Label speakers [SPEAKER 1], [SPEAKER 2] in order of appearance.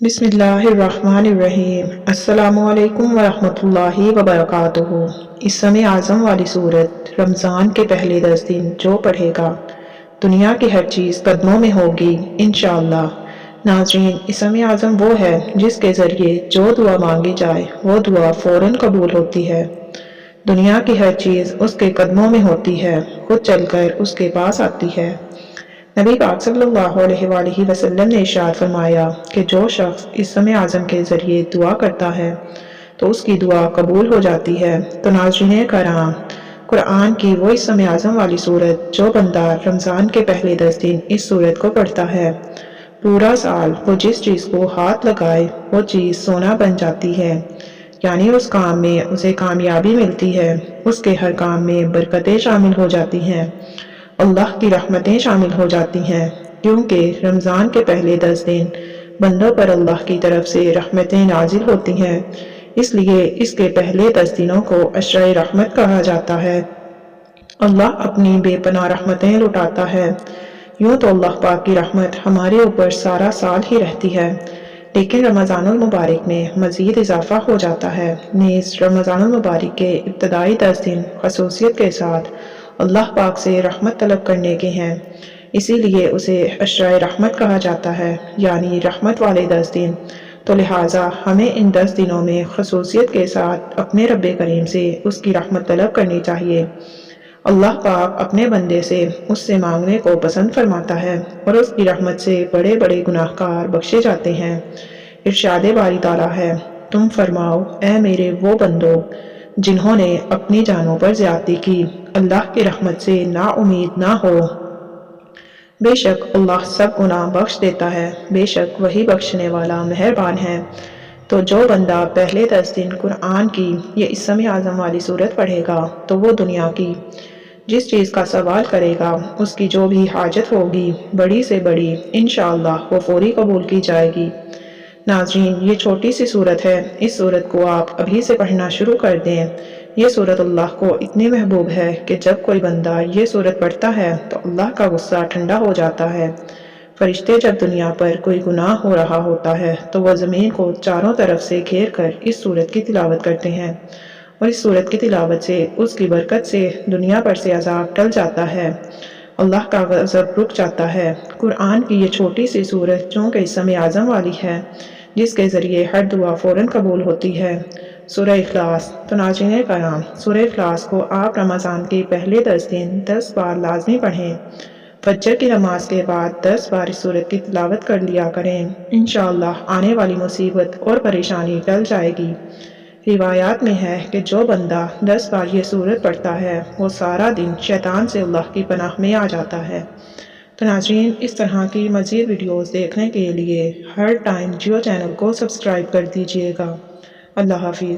[SPEAKER 1] بسم اللہ الرحمن الرحیم۔ السلام علیکم ورحمۃ اللہ وبرکاتہ۔ اسم اعظم والی سورت رمضان کے پہلے 10 دن جو پڑھے گا دنیا کی ہر چیز قدموں میں ہوگی انشاءاللہ۔ ناظرین، اسم اعظم وہ ہے جس کے ذریعے جو دعا مانگی جائے وہ دعا فوراً قبول ہوتی ہے۔ دنیا کی ہر چیز اس کے قدموں میں ہوتی ہے، خود چل کر اس کے پاس آتی ہے۔ نبی پاک صلی اللہ علیہ وآلہ وسلم نے ارشاد فرمایا کہ جو شخص اسم اعظم کے ذریعے دعا کرتا ہے تو اس کی دعا قبول ہو جاتی ہے۔ تو ناظرین کرام، قرآن کی وہ اسم اعظم والی سورت جو بندہ رمضان کے پہلے 10 دن اس سورت کو پڑھتا ہے، پورا سال وہ جس چیز کو ہاتھ لگائے وہ چیز سونا بن جاتی ہے، یعنی اس کام میں اسے کامیابی ملتی ہے، اس کے ہر کام میں برکتیں شامل ہو جاتی ہیں، اللہ کی رحمتیں شامل ہو جاتی ہیں، کیونکہ رمضان کے پہلے 10 دن بندوں پر اللہ کی طرف سے رحمتیں نازل ہوتی ہیں، اس لیے اس کے پہلے 10 دنوں کو عشرۂ رحمت کہا جاتا ہے۔ اللہ اپنی بے پناہ رحمتیں لٹاتا ہے۔ یوں تو اللہ پاک کی رحمت ہمارے اوپر سارا سال ہی رہتی ہے، لیکن رمضان المبارک میں مزید اضافہ ہو جاتا ہے۔ نیز رمضان المبارک کے ابتدائی 10 دن خصوصیت کے ساتھ اللہ پاک سے رحمت طلب کرنے کے ہیں، اسی لیے اسے عشرۂ رحمت کہا جاتا ہے، یعنی رحمت والے 10 دن۔ تو لہٰذا ہمیں ان 10 دنوں میں خصوصیت کے ساتھ اپنے رب کریم سے اس کی رحمت طلب کرنی چاہیے۔ اللہ پاک اپنے بندے سے اس سے مانگنے کو پسند فرماتا ہے اور اس کی رحمت سے بڑے بڑے گناہ گار بخشے جاتے ہیں۔ ارشاد باری تعالیٰ ہے، تم فرماؤ اے میرے وہ بندو جنہوں نے اپنی جانوں پر زیادتی کی، اللہ کی رحمت سے نا امید نہ ہو۔ بے شک اللہ سب گناہ بخش دیتا ہے، بے شک وہی بخشنے والا مہربان ہے۔ تو جو بندہ پہلے 10 دن قرآن کی یہ اسم اعظم والی سورت پڑھے گا تو وہ دنیا کی جس چیز کا سوال کرے گا، اس کی جو بھی حاجت ہوگی بڑی سے بڑی، انشاءاللہ وہ فوری قبول کی جائے گی۔ ناظرین، یہ چھوٹی سی سورت ہے، اس سورت کو آپ ابھی سے پڑھنا شروع کر دیں۔ یہ سورت اللہ کو اتنی محبوب ہے کہ جب کوئی بندہ یہ سورت پڑھتا ہے تو اللہ کا غصہ ٹھنڈا ہو جاتا ہے۔ فرشتے جب دنیا پر کوئی گناہ ہو رہا ہوتا ہے تو وہ زمین کو چاروں طرف سے گھیر کر اس سورت کی تلاوت کرتے ہیں، اور اس سورت کی تلاوت سے اس کی برکت سے دنیا پر سے عذاب ٹل جاتا ہے، اللہ کا غضب رک جاتا ہے۔ قرآن کی یہ چھوٹی سی سورت چونکہ اسم اعظم والی ہے جس کے ذریعے ہر دعا فوراً قبول ہوتی ہے، سورہ اخلاص۔ تو ناظرین کرام، سورہ اخلاص کو آپ رمضان کے پہلے 10 دن 10 بار لازمی پڑھیں۔ فجر کی نماز کے بعد 10 بار اس سورت کی تلاوت کر لیا کریں، انشاءاللہ آنے والی مصیبت اور پریشانی ٹل جائے گی۔ روایات میں ہے کہ جو بندہ 10 بار یہ سورت پڑھتا ہے وہ سارا دن شیطان سے اللہ کی پناہ میں آ جاتا ہے۔ تو ناظرین، اس طرح کی مزید ویڈیوز دیکھنے کے لیے ہر ٹائم جیو چینل کو سبسکرائب کر دیجیے گا۔ اللہ حافظ۔